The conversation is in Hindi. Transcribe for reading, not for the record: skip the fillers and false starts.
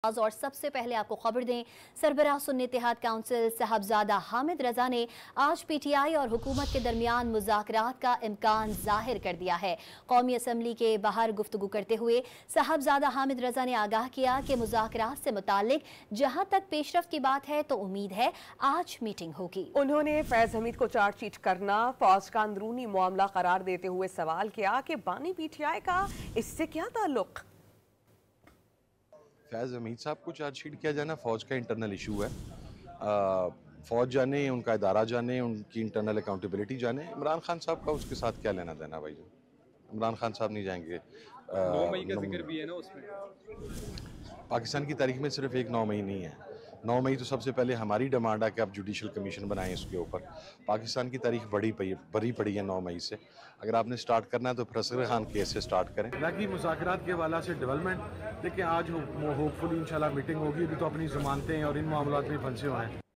और सबसे पहले आपको खबर दें, सरबराह सुन्नी इत्तेहाद काउंसिल साहबजादा हामिद रजा ने आज पीटीआई और हुकूमत के दरमियान मुज़ाकरात का इम्कान जाहिर कर दिया है। कौमी असम्बली के बाहर गुफ्तगू करते हुए साहबजादा हामिद रजा ने आगाह किया कि मुज़ाकरात से मुतालिक जहां तक पेशरफ्त की बात है तो उम्मीद है आज मीटिंग होगी। उन्होंने फैज हमीद को चार्जशीट करना फौज का अंदरूनी मामला करार देते हुए सवाल किया कि बानी पीटीआई का इससे क्या ताल्लुक। फैज़ हमीद साहब को चार्जशीट किया जाना फ़ौज का इंटरनल इशू है। फ़ौज जाने, उनका इदारा जाने, उनकी इंटरनल अकाउंटेबिलिटी जाने। इमरान खान साहब का उसके साथ क्या लेना देना भाई? इमरान खान साहब नहीं जाएंगे। 9 मई का जिक्र भी है ना उसमें। पाकिस्तान की तारीख में सिर्फ एक 9 मई नहीं है। 9 मई तो सबसे पहले हमारी डिमांड है कि आप जुडिशल कमीशन बनाएं इसके ऊपर। पाकिस्तान की तारीख बड़ी पड़ी है 9 मई से। अगर आपने स्टार्ट करना है तो फिर असगर खान केस से स्टार्ट करें। हालांकि मुज़ाकरात के हवाला से डेवलपमेंट देखिए आज होपफुली इंशाल्लाह मीटिंग होगी। अभी तो अपनी ज़मानतें और इन मामलों में फंसे हुए हैं।